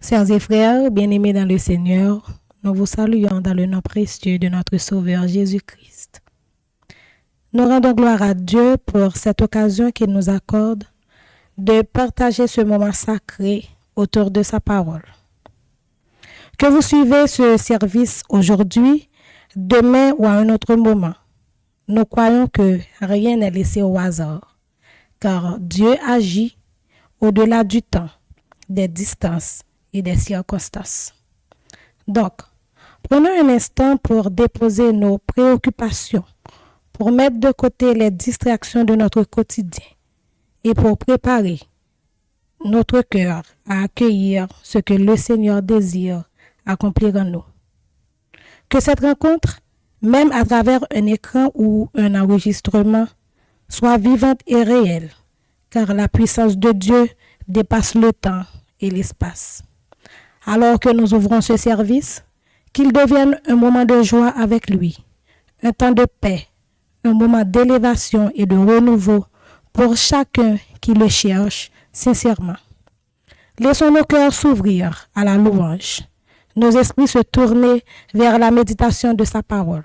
Chers et frères, bien-aimés dans le Seigneur, nous vous saluons dans le nom précieux de notre Sauveur Jésus-Christ. Nous rendons gloire à Dieu pour cette occasion qu'il nous accorde de partager ce moment sacré autour de sa parole. Que vous suivez ce service aujourd'hui, demain ou à un autre moment, nous croyons que rien n'est laissé au hasard, car Dieu agit au-delà du temps, des distances et des circonstances. Donc, prenons un instant pour déposer nos préoccupations, pour mettre de côté les distractions de notre quotidien et pour préparer notre cœur à accueillir ce que le Seigneur désire accomplir en nous. Que cette rencontre, même à travers un écran ou un enregistrement, soit vivante et réelle, car la puissance de Dieu dépasse le temps et l'espace. Alors que nous ouvrons ce service, qu'il devienne un moment de joie avec lui, un temps de paix, un moment d'élévation et de renouveau pour chacun qui le cherche sincèrement. Laissons nos cœurs s'ouvrir à la louange, nos esprits se tourner vers la méditation de sa parole.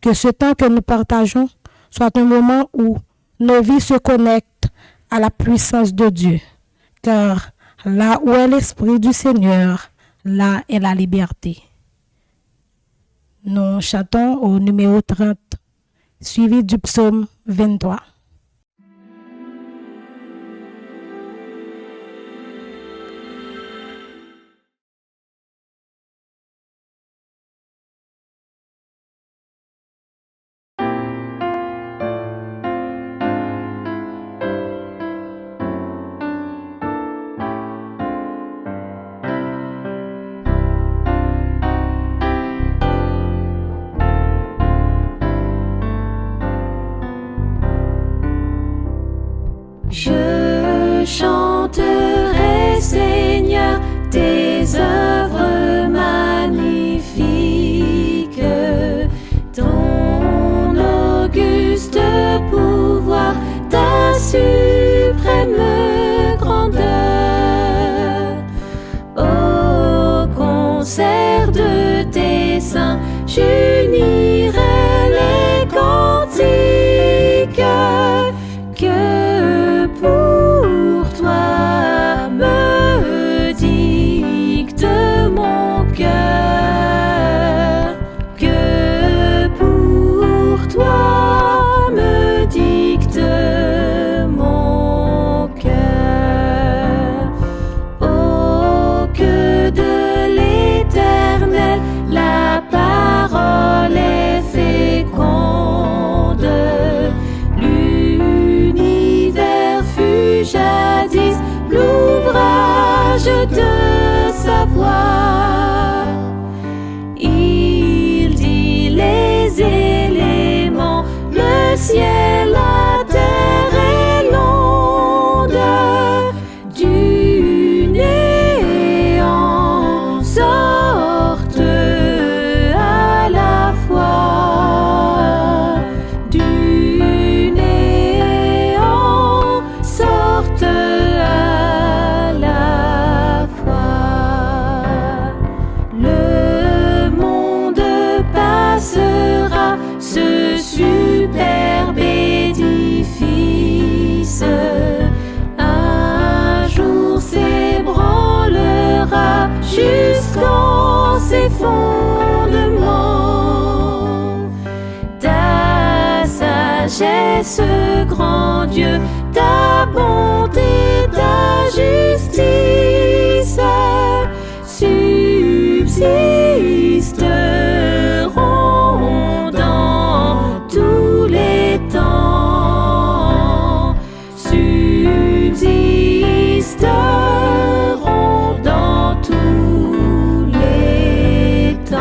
Que ce temps que nous partageons soit un moment où nos vies se connectent à la puissance de Dieu, car là où est l'Esprit du Seigneur, là est la liberté. Nous chantons au numéro 30, suivi du psaume 23. Je chanterai, Seigneur, tes œuvres magnifiques, ton auguste pouvoir, ta suprême grandeur. Au concert de tes saints, j'unirai les cantiques que pour toi me dicte mon cœur, que pour toi me dicte mon cœur. Oh, que de l'Éternel la parole est féconde. Jadis l'ouvrage de sa voix. Il dit les éléments, le ciel, la terre et l'onde. Du néant sortent à la fois. Du à la fois. Le monde passera, ce superbe édifice. Un jour s'ébranlera jusqu'en ses fondements. Ta sagesse, grand Dieu, ta bonté, ta justice subsisteront dans tous les temps. Subsisteront dans tous les temps.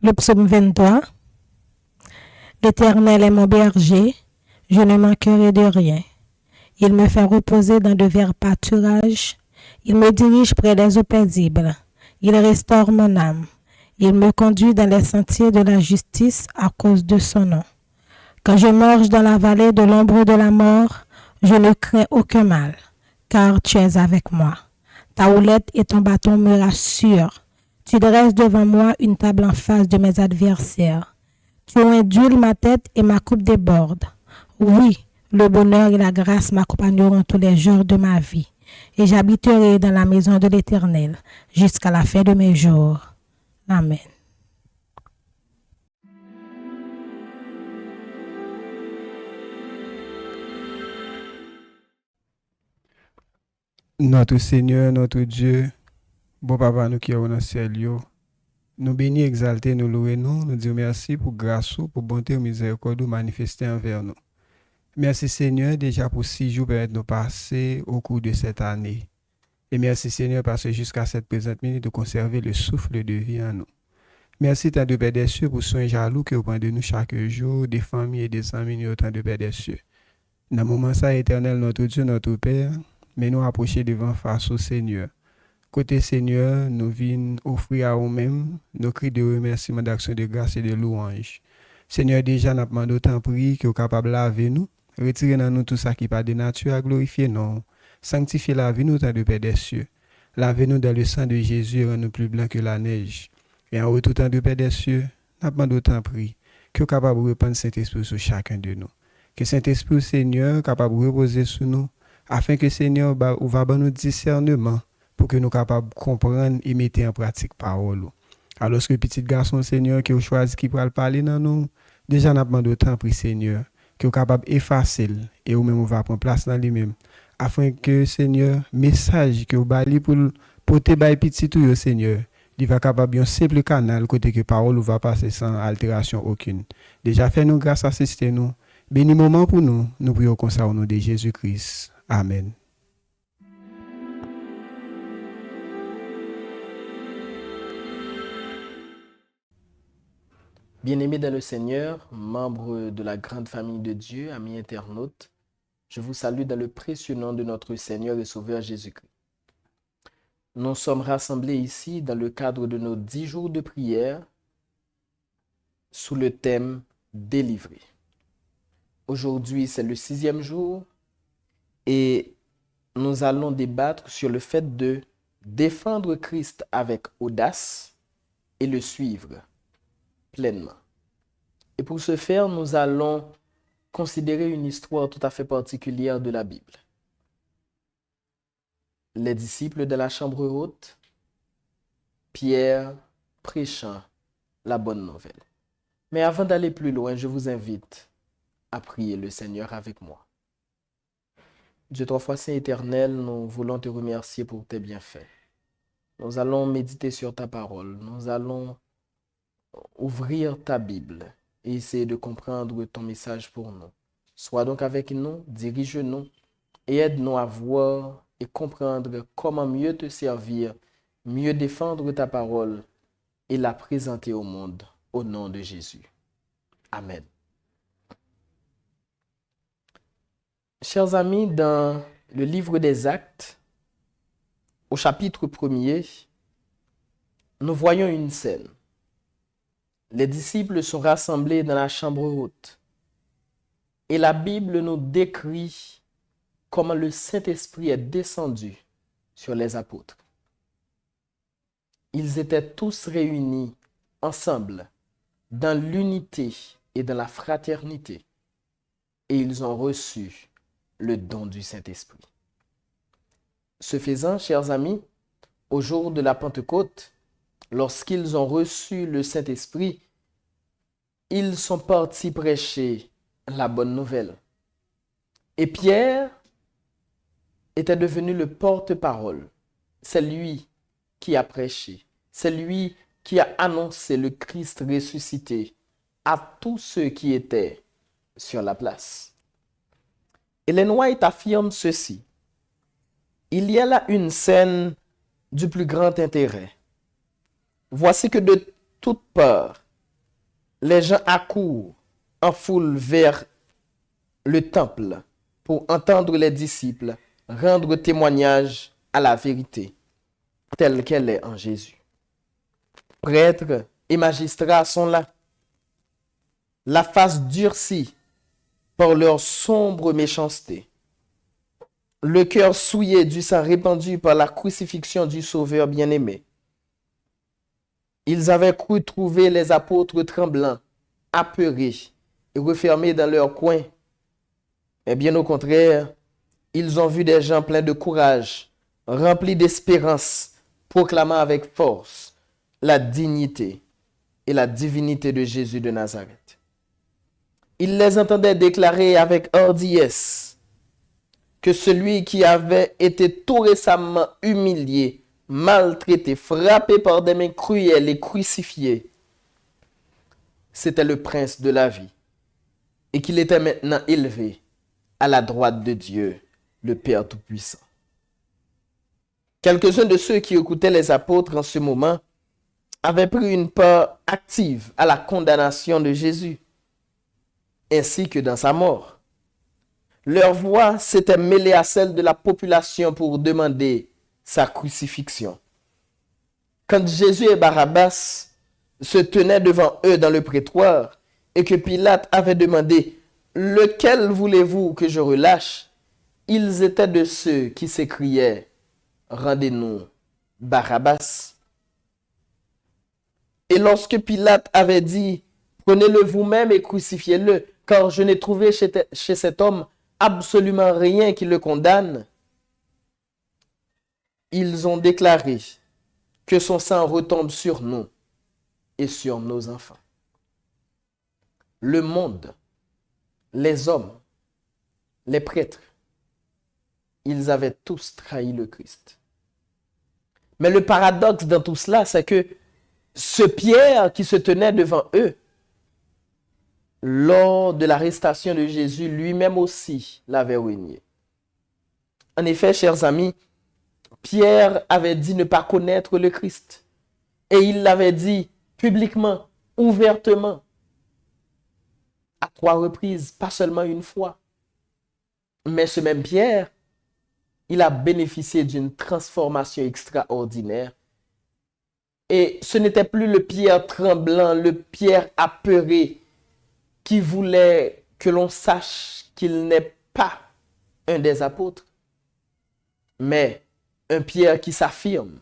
Le psaume 23. L'Éternel est mon berger, je ne manquerai de rien. Il me fait reposer dans de verts pâturages. Il me dirige près des eaux paisibles. Il restaure mon âme. Il me conduit dans les sentiers de la justice à cause de son nom. Quand je marche dans la vallée de l'ombre de la mort, je ne crains aucun mal, car tu es avec moi. Ta houlette et ton bâton me rassurent. Tu dresses devant moi une table en face de mes adversaires. Tu induis ma tête et ma coupe déborde. Oui, le bonheur et la grâce m'accompagneront tous les jours de ma vie, et j'habiterai dans la maison de l'Éternel jusqu'à la fin de mes jours. Amen. Notre Seigneur, notre Dieu, bon papa nous qui est dans le ciel, nous bénis, exalter, nous louer, nous disons merci pour grâce, pour bonté et miséricorde manifestée envers nous. Merci Seigneur déjà pour 6 jours pour nous passer au cours de cette année. Et merci Seigneur parce que jusqu'à cette présente minute, de conserver le souffle de vie en nous. Merci tant de Père des cieux pour soin jaloux que vous prenez de nous chaque jour, des familles et des amis, autant de Père des cieux. Dans le moment ça, éternel, notre Dieu, notre Père, mais nous approcher devant face au Seigneur. Côté Seigneur, nous venons offrir à nous-mêmes nos cris de remerciement, d'action de grâce et de louange. Seigneur, déjà, nous demandons autant prix que vous capable de laver nous, retirer dans nous tout ça qui pas de nature à glorifier nous, sanctifier la vie nous tant de Père des cieux. Lavez-nous dans le sang de Jésus et rends-nous plus blancs que la neige. Et en retour tant de Père des cieux, nous demandons autant prix que vous capable de répandre Saint-Esprit sur chacun de nous. Que Saint-Esprit, Seigneur, capable de reposer sur nous, afin que Seigneur va nous discernement pour que nous capables de comprendre et mettre en pratique parole. Alors que petit garçon Seigneur qui a choisi qui pourra parler dans nous, déjà n'a demandé autant pour Seigneur que vous capable effacer et ou même on va prendre place dans lui-même afin que Seigneur message que vous bali pour porter by petit tout Seigneur, il va capable un simple canal côté que parole va passer sans altération aucune. Déjà fait nous grâce assister nous. Béni moment pour nous, nous prions comme ça au nom de Jésus-Christ. Amen. Bien-aimés dans le Seigneur, membres de la grande famille de Dieu, amis internautes, je vous salue dans le précieux nom de notre Seigneur et Sauveur Jésus-Christ. Nous sommes rassemblés ici dans le cadre de nos 10 jours de prière sous le thème « Délivré ». Aujourd'hui, c'est le 6e jour et nous allons débattre sur le fait de défendre Christ avec audace et le suivre pleinement. Et pour ce faire, nous allons considérer une histoire tout à fait particulière de la Bible. Les disciples de la chambre haute, Pierre prêchant la bonne nouvelle. Mais avant d'aller plus loin, je vous invite à prier le Seigneur avec moi. Dieu trois fois saint éternel, nous voulons te remercier pour tes bienfaits. Nous allons méditer sur ta parole. Nous allons ouvrir ta Bible et essayer de comprendre ton message pour nous. Sois donc avec nous, dirige-nous et aide-nous à voir et comprendre comment mieux te servir, mieux défendre ta parole et la présenter au monde au nom de Jésus. Amen. Chers amis, dans le livre des Actes, au chapitre 1er, nous voyons une scène. Les disciples sont rassemblés dans la chambre haute. Et la Bible nous décrit comment le Saint-Esprit est descendu sur les apôtres. Ils étaient tous réunis ensemble dans l'unité et dans la fraternité. Et ils ont reçu le don du Saint-Esprit. Ce faisant, chers amis, au jour de la Pentecôte, lorsqu'ils ont reçu le Saint-Esprit, ils sont partis prêcher la bonne nouvelle. Et Pierre était devenu le porte-parole. C'est lui qui a prêché. C'est lui qui a annoncé le Christ ressuscité à tous ceux qui étaient sur la place. Ellen White affirme ceci. Il y a là une scène du plus grand intérêt. Voici que de toutes parts, les gens accourent en foule vers le temple pour entendre les disciples rendre témoignage à la vérité telle qu'elle est en Jésus. Prêtres et magistrats sont là, la face durcie par leur sombre méchanceté, le cœur souillé du sang répandu par la crucifixion du Sauveur bien-aimé. Ils avaient cru trouver les apôtres tremblants, apeurés et refermés dans leur coin. Mais bien au contraire, ils ont vu des gens pleins de courage, remplis d'espérance, proclamant avec force la dignité et la divinité de Jésus de Nazareth. Ils les entendaient déclarer avec hardiesse que celui qui avait été tout récemment humilié, maltraité, frappé par des mains cruelles et crucifié, c'était le prince de la vie et qu'il était maintenant élevé à la droite de Dieu, le Père Tout-Puissant. Quelques-uns de ceux qui écoutaient les apôtres en ce moment avaient pris une part active à la condamnation de Jésus, ainsi que dans sa mort. Leur voix s'était mêlée à celle de la population pour demander sa crucifixion. Quand Jésus et Barabbas se tenaient devant eux dans le prétoire et que Pilate avait demandé « Lequel voulez-vous que je relâche ?» Ils étaient de ceux qui s'écriaient « Rendez-nous Barabbas ». Et lorsque Pilate avait dit « Prenez-le vous-même et crucifiez-le, car je n'ai trouvé chez cet homme absolument rien qui le condamne », ils ont déclaré que son sang retombe sur nous et sur nos enfants. Le monde, les hommes, les prêtres, ils avaient tous trahi le Christ. Mais le paradoxe dans tout cela, c'est que ce Pierre qui se tenait devant eux, lors de l'arrestation de Jésus, lui-même aussi l'avait renié. En effet, chers amis, Pierre avait dit ne pas connaître le Christ. Et il l'avait dit publiquement, ouvertement, à 3 reprises, pas seulement une fois. Mais ce même Pierre, il a bénéficié d'une transformation extraordinaire. Et ce n'était plus le Pierre tremblant, le Pierre apeuré, qui voulait que l'on sache qu'il n'est pas un des apôtres, mais un Pierre qui s'affirme,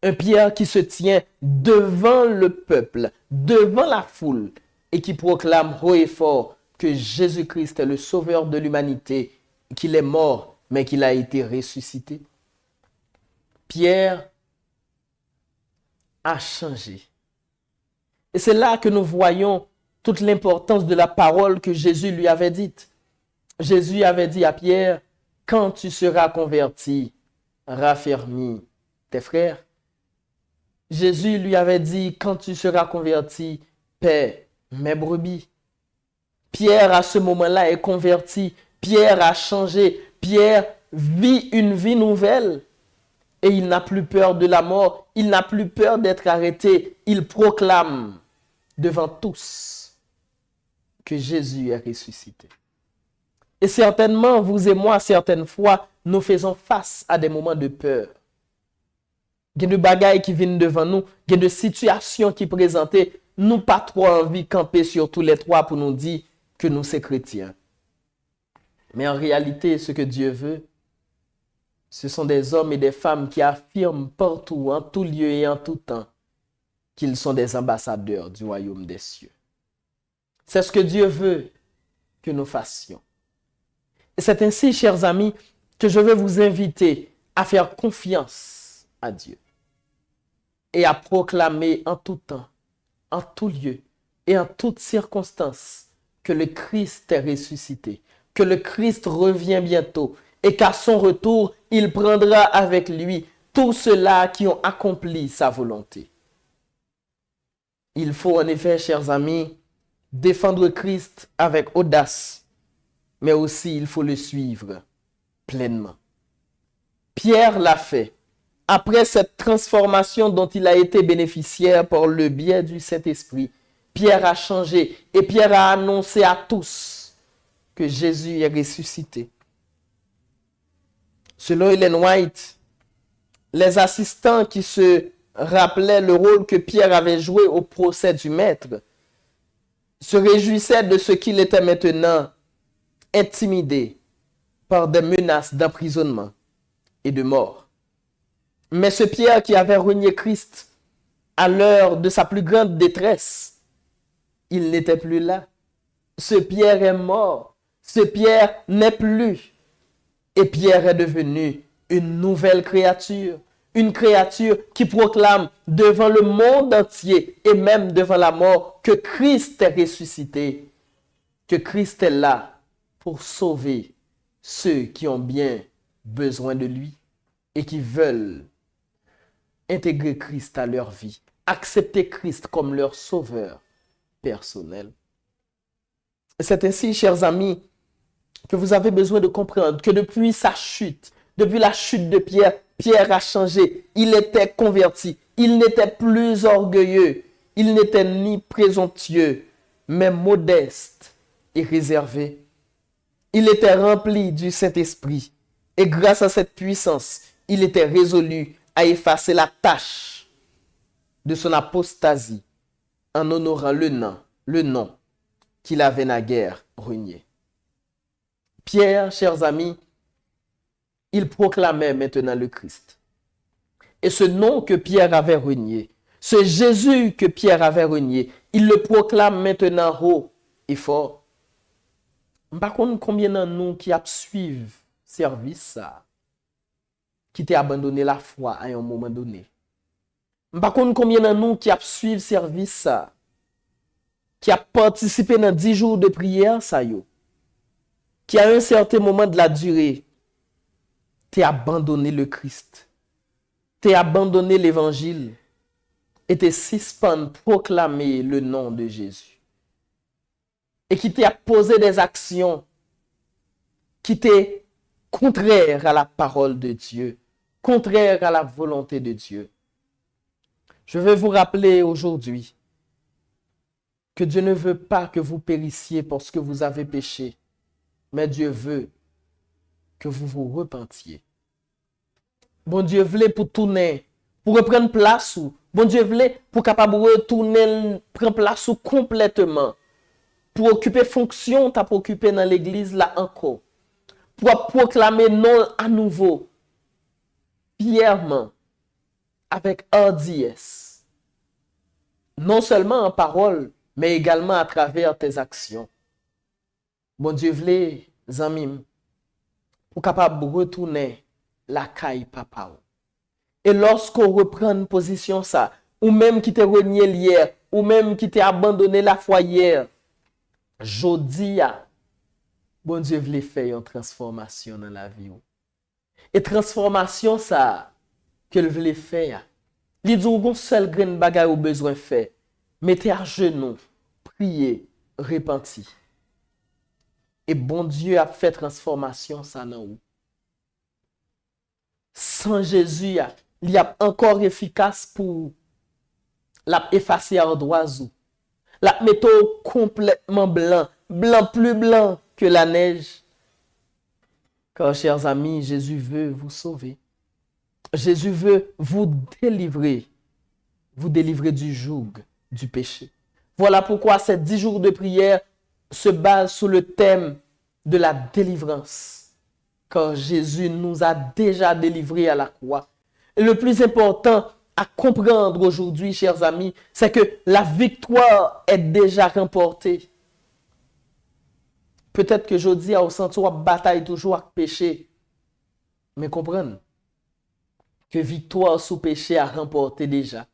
un Pierre qui se tient devant le peuple, devant la foule, et qui proclame haut et fort que Jésus-Christ est le sauveur de l'humanité, qu'il est mort, mais qu'il a été ressuscité. Pierre a changé. Et c'est là que nous voyons toute l'importance de la parole que Jésus lui avait dite. Jésus avait dit à Pierre, quand tu seras converti, raffermis tes frères. Jésus lui avait dit, quand tu seras converti, paie mes brebis. Pierre, à ce moment-là, est converti. Pierre a changé. Pierre vit une vie nouvelle. Et il n'a plus peur de la mort. Il n'a plus peur d'être arrêté. Il proclame devant tous que Jésus est ressuscité. Et certainement, vous et moi, certaines fois, nous faisons face à des moments de peur. Il y a des bagailles qui viennent devant nous, il y a des situations qui présentent, nous pas trop envie de camper sur tous les 3 pour nous dire que nous sommes chrétiens. Mais en réalité, ce que Dieu veut, ce sont des hommes et des femmes qui affirment partout, en tout lieu et en tout temps, qu'ils sont des ambassadeurs du royaume des cieux. C'est ce que Dieu veut que nous fassions. Et c'est ainsi, chers amis, que je veux vous inviter à faire confiance à Dieu et à proclamer en tout temps, en tout lieu et en toutes circonstances que le Christ est ressuscité, que le Christ revient bientôt et qu'à son retour, il prendra avec lui tous ceux-là qui ont accompli sa volonté. Il faut en effet, chers amis, défendre Christ avec audace, mais aussi il faut le suivre pleinement. Pierre l'a fait. Après cette transformation dont il a été bénéficiaire par le biais du Saint-Esprit, Pierre a changé et Pierre a annoncé à tous que Jésus est ressuscité. Selon Ellen White, les assistants qui se rappelait le rôle que Pierre avait joué au procès du maître, se réjouissait de ce qu'il était maintenant intimidé par des menaces d'emprisonnement et de mort. Mais ce Pierre qui avait renié Christ à l'heure de sa plus grande détresse, il n'était plus là. Ce Pierre est mort. Ce Pierre n'est plus. Et Pierre est devenu une nouvelle créature. Une créature qui proclame devant le monde entier et même devant la mort que Christ est ressuscité. Que Christ est là pour sauver ceux qui ont bien besoin de lui et qui veulent intégrer Christ à leur vie, accepter Christ comme leur sauveur personnel. C'est ainsi, chers amis, que vous avez besoin de comprendre que depuis sa chute, depuis la chute de Pierre, Pierre a changé. Il était converti. Il n'était plus orgueilleux. Il n'était ni présomptueux, mais modeste et réservé. Il était rempli du Saint-Esprit. Et grâce à cette puissance, il était résolu à effacer la tâche de son apostasie en honorant le nom qu'il avait naguère renié. Pierre, chers amis, il proclamait maintenant le Christ. Et ce nom que Pierre avait renié, ce Jésus que Pierre avait renié, il le proclame maintenant haut et fort. Par contre, combien de nous qui suivent service ça, qui t'a abandonné la foi à un moment donné? Par contre, combien de nous qui suivent service ça, qui a participé dans 10 jours de prière ça yo, qui à un certain moment de la durée, t'as abandonné le Christ, t'as abandonné l'évangile et t'es suspend proclamer le nom de Jésus. Et qui t'a posé des actions qui étaient contraires à la parole de Dieu, contraires à la volonté de Dieu. Je veux vous rappeler aujourd'hui que Dieu ne veut pas que vous périssiez parce que vous avez péché, mais Dieu veut que vous vous repentiez. Bon Dieu voulait pour tourner, pour reprendre place ou, bon Dieu voulait pour capable retourner, prendre place ou complètement, pour occuper fonction, t'as pour occuper dans l'église là encore, pour proclamer non à nouveau, fièrement, avec hardiesse, non seulement en parole, mais également à travers tes actions. Bon Dieu voulait, amis, pour capable retourner la caille papa. Et lorsqu'on reprend une position ça, ou même qui t'a renié hier, ou même qui t'a abandonné la foi hier, jodi a, bon Dieu voulait faire une transformation dans la vie. Et transformation ça, que le voulait faire, il dit qu'on seul grain bagay ou besoin faire, mettez à genoux, priez, repenti. Et bon Dieu a fait transformation ça dans vous. Sans Jésus, il y a encore efficace pour la effacer en d'oiseau. La mettre complètement blanc, plus blanc que la neige. Car, chers amis, Jésus veut vous sauver. Jésus veut vous délivrer du joug du péché. Voilà pourquoi ces 10 jours de prière se basent sur le thème de la délivrance. Car Jésus nous a déjà délivrés à la croix. Et le plus important à comprendre aujourd'hui, chers amis, c'est que la victoire est déjà remportée. Peut-être que je dis au sens où bataille toujours avec péché, mais comprenez que victoire sous péché a remporté déjà.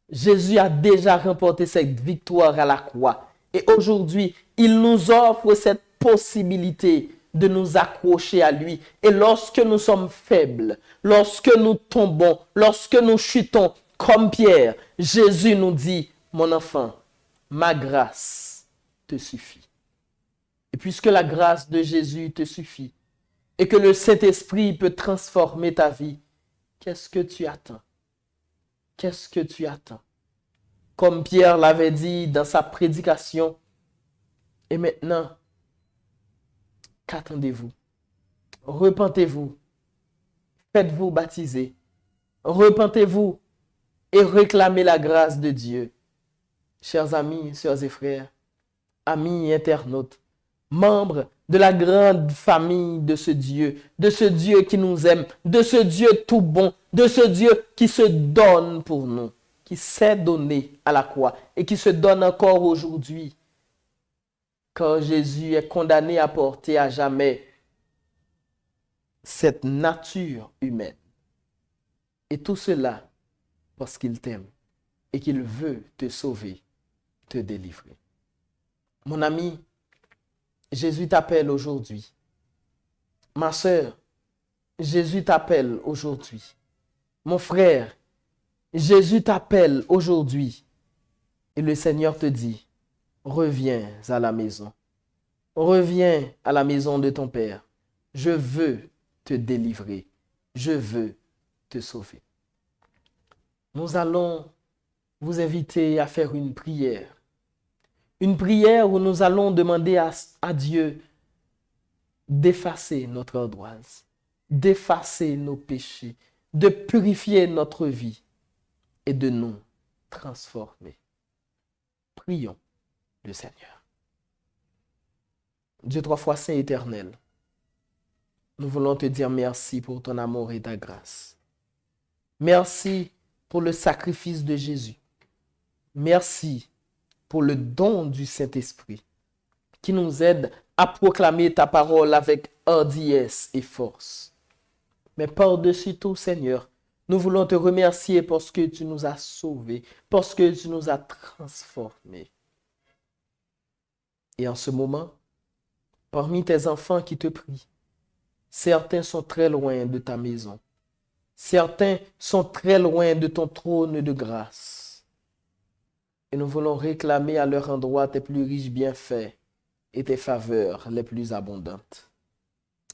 Jésus a déjà remporté cette victoire à la croix. Et aujourd'hui, il nous offre cette possibilité de nous accrocher à lui. Et lorsque nous sommes faibles, lorsque nous tombons, lorsque nous chutons comme Pierre, Jésus nous dit, mon enfant, ma grâce te suffit. Et puisque la grâce de Jésus te suffit, et que le Saint-Esprit peut transformer ta vie, qu'est-ce que tu attends? Qu'est-ce que tu attends? Comme Pierre l'avait dit dans sa prédication, et maintenant, qu'attendez-vous? Repentez-vous. Faites-vous baptiser. Repentez-vous et réclamer la grâce de Dieu. Chers amis, sœurs et frères, amis internautes, membres de la grande famille de ce Dieu qui nous aime, de ce Dieu tout bon, de ce Dieu qui se donne pour nous, qui s'est donné à la croix et qui se donne encore aujourd'hui, quand Jésus est condamné à porter à jamais cette nature humaine. Et tout cela parce qu'il t'aime et qu'il veut te sauver, te délivrer. Mon ami, Jésus t'appelle aujourd'hui. Ma sœur, Jésus t'appelle aujourd'hui. Mon frère, Jésus t'appelle aujourd'hui. Et le Seigneur te dit, reviens à la maison. Reviens à la maison de ton Père. Je veux te délivrer. Je veux te sauver. Nous allons vous inviter à faire une prière. Une prière où nous allons demander à Dieu d'effacer notre ardoise, d'effacer nos péchés, de purifier notre vie et de nous transformer. Prions le Seigneur. Dieu trois fois saint éternel, nous voulons te dire merci pour ton amour et ta grâce. Merci pour le sacrifice de Jésus. Merci pour le don du Saint-Esprit qui nous aide à proclamer ta parole avec hardiesse et force. Mais par-dessus tout, Seigneur, nous voulons te remercier parce que tu nous as sauvés, parce que tu nous as transformés. Et en ce moment, parmi tes enfants qui te prient, certains sont très loin de ta maison. Certains sont très loin de ton trône de grâce. Et nous voulons réclamer à leur endroit tes plus riches bienfaits et tes faveurs les plus abondantes.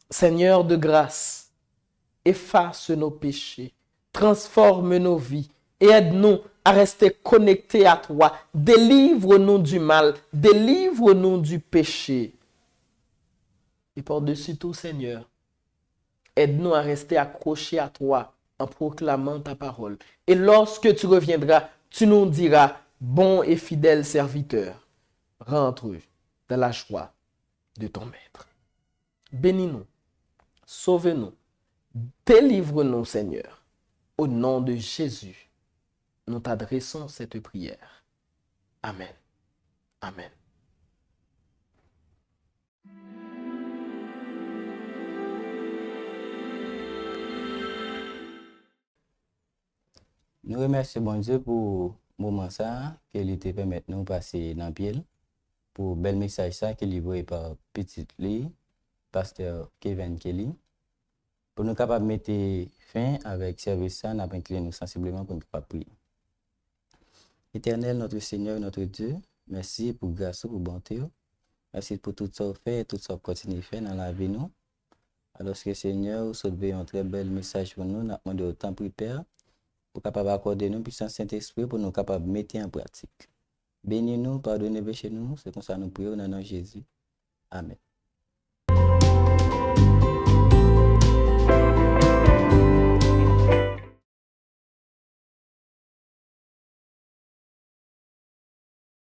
Seigneur de grâce, efface nos péchés, transforme nos vies et aide-nous à rester connectés à toi. Délivre-nous du mal, délivre-nous du péché. Et par-dessus tout, Seigneur, aide-nous à rester accrochés à toi en proclamant ta parole. Et lorsque tu reviendras, tu nous diras, bon et fidèle serviteur, rentre dans la joie de ton maître. Bénis-nous, sauve-nous, délivre-nous, Seigneur. Au nom de Jésus, nous t'adressons cette prière. Amen. Amen. Nous remercions bon Dieu pour le moment ça, qu'il te permet de nous passer dans le pied, pour le bel message ça qu'il livré par petit Lee, pasteur Kevin Kelly, pour nous capables de mettre fin avec service ça, nous incliner nous sensiblement pour nous capables prier. Éternel, notre Seigneur, notre Dieu, merci pour grâce, pour bonté. Merci pour tout ce que vous faites, tout ce que vous continuez de faire dans la vie nous. Alors que Seigneur, vous avez un très bel message pour nous, nous demandons autant pour Père, pour capable accorder nous puissant Saint-Esprit pour nous capable mettre en pratique. Bénis-nous, pardonnez-nous chez nous, c'est comme ça nous prions dans le nom de Jésus. Amen.